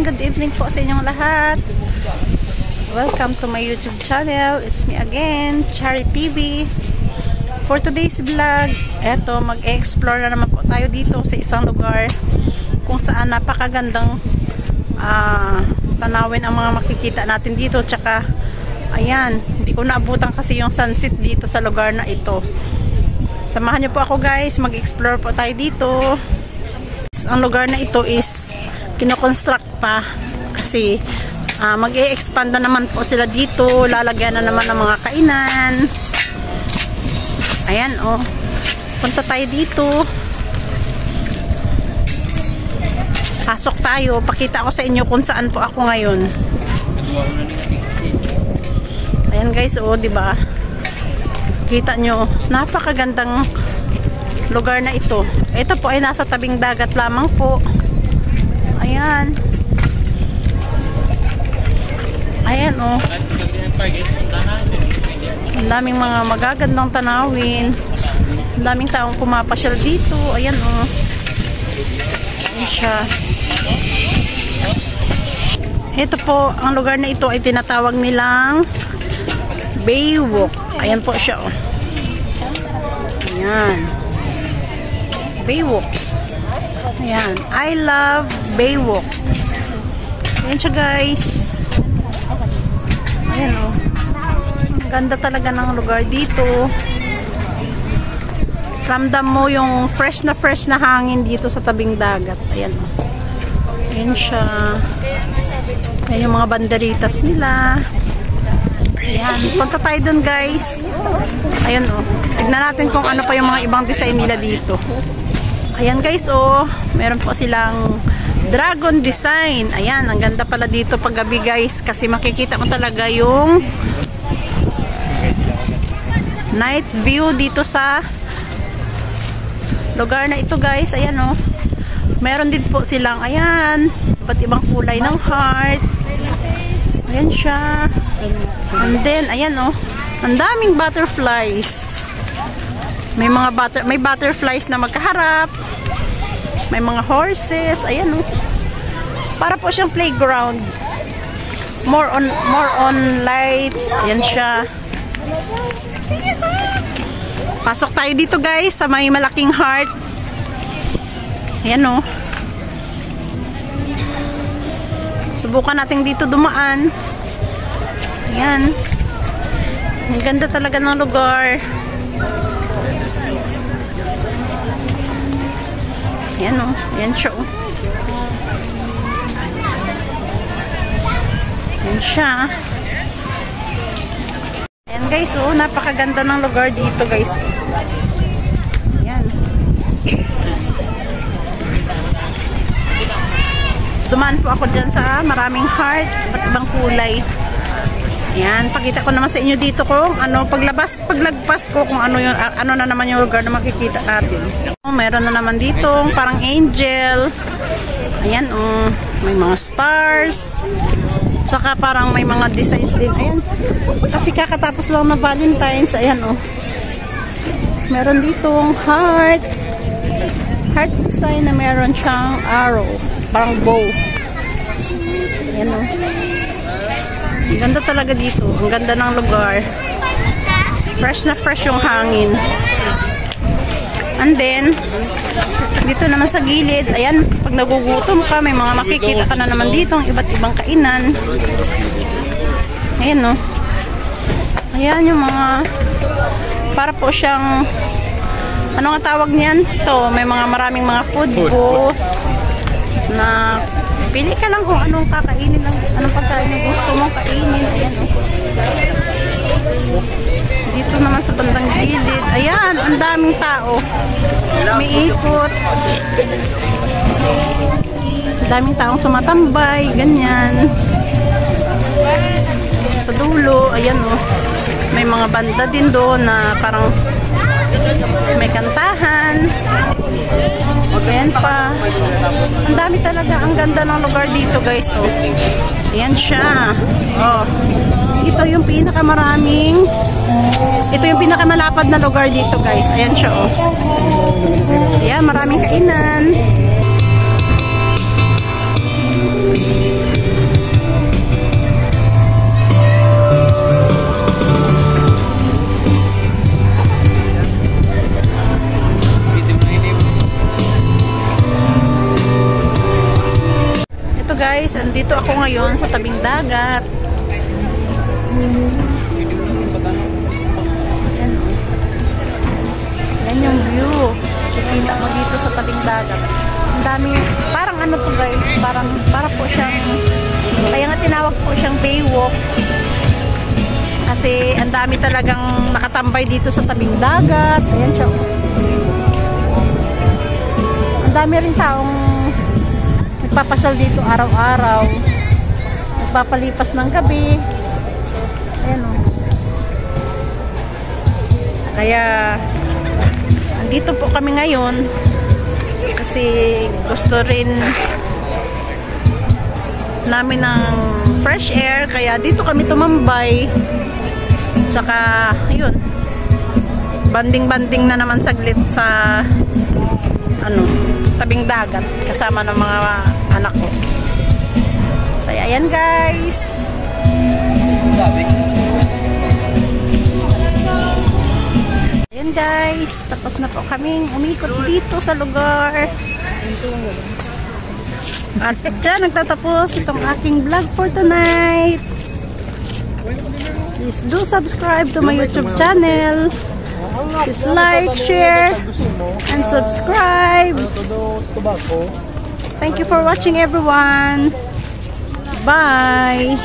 good evening po sa inyong lahat. Welcome to my YouTube channel. It's me again, Chari TV. For today's vlog, eto, mag-explore na naman po tayo dito sa isang lugar kung saan napakagandang tanawin ang mga makikita natin dito. Tsaka, ayan, hindi ko naabutan kasi yung sunset dito sa lugar na ito. Samahan niyo po ako guys, mag-explore po tayo dito. Ang lugar na ito is kino-construct pa kasi mag-e-expand na naman po sila dito. Lalagyan na naman ng mga kainan. Ayan, oh. Punta tayo dito. Pasok tayo. Pakita ko sa inyo kung saan po ako ngayon. Ayan guys, oh, di ba? Kita nyo, napakagandang lugar na ito. Ito po ay nasa tabing dagat lamang po. Ayan. Ayan, oh. Ang daming mga magagandang tanawin. Ang daming taong pumapasyal dito. Ayan, oh. Ayan siya. Ito po, ang lugar na ito ay tinatawag nilang Baywalk. Ayan po siya, oh. Ayan. Baywalk. Ayan. I love Baywalk. Ayan siya, guys. Ayan, oh. Ganda talaga ng lugar dito. Ramdam mo yung fresh na hangin dito sa tabing dagat. Ayan, oh. Ayan siya. Ayan yung mga banderitas nila. Ayan. Punta tayo dun, guys. Ayan, oh. Tignan natin kung ano pa yung mga ibang design nila dito. Ayan, guys, oh. Meron po silang dragon design. Ayan, ang ganda pala dito pag gabi, guys. Kasi makikita mo talaga yung night view dito sa lugar na ito, guys. Ayan, oh. Meron din po silang, ayan, iba't ibang kulay ng heart. Ayan siya. And then, ayan, oh. Ang daming butterflies. May mga butterflies na magkaharap. May mga horses. Ayan, oh. Para po siyang playground. More on lights. Ayan siya. Pasok tayo dito, guys, sa may malaking heart. Ayan, oh. Subukan natin dito dumaan. Ayan. Ang ganda talaga ng lugar. Ayan, oh. Ayan siya, oh. Ayan siya. Ayan, guys, oh. Napakaganda ng lugar dito, guys. Ayan. Dumaan po ako dyan sa maraming heart at ibang kulay. Ayan, pakita ko naman sa inyo dito kung ano, paglagpas ko kung ano yun, ano na naman yung lugar na makikita natin. Meron na naman dito, parang angel. Ayan, oh, may mga stars. Saka parang may mga designs din. Ayan, kasi kakatapos lang na Valentine's. Ayan, oh. Meron ditong heart design na meron siyang arrow. Parang bow. Ayan, oh. Ang ganda talaga dito. Ang ganda ng lugar. Fresh na fresh yung hangin. And then, dito naman sa gilid, ayan, pag nagugutom ka, may mga makikita ka na naman dito, ang iba't ibang kainan. Ayan, no. Ayan yung mga, para po siyang, ano nga tawag niyan? Ito, may mga maraming mga food booth, na pili ka lang kung anong kakainin, anong pagkain yung gusto mong kainin. Ayan, no. Dito naman sa bandang gilid. Ayan, ang daming tao. May ikot. Ang daming taong tumatambay. Ganyan. Sa dulo, ayan, oh. May mga banda din doon na parang may kantahan. Ayan pa. Ang dami talaga. Ang ganda ng lugar dito, guys, oh. Ayan siya. Oh. Ito yung pinakamaraming, ito yung pinakamalapad na lugar dito, guys. Ayan siya, oh. Ayan, maraming kainan. Nandito ako ngayon sa tabing dagat. Yan yung view. Kikita mo dito sa tabing dagat. Ang dami, parang ano to guys, para po siyang, kaya nga tinawag po siyang baywalk. Kasi ang dami talagang nakatambay dito sa tabing dagat. Ayan siya. Ang dami rin taong nagpapasyal dito araw-araw. Nagpapalipas ng gabi. Ayan o. Kaya andito po kami ngayon kasi gusto rin namin ng fresh air, kaya dito kami tumambay. Tsaka ayun, banding-banding na naman saglit sa tabing dagat kasama ng mga anak ko. Kaya ayan guys, ayan guys, tapos na po kaming umikot dito sa lugar. At dyan nagtatapos itong aking vlog for tonight. Please do subscribe to my YouTube channel. Please like, share, and subscribe. Thank you for watching everyone. Bye.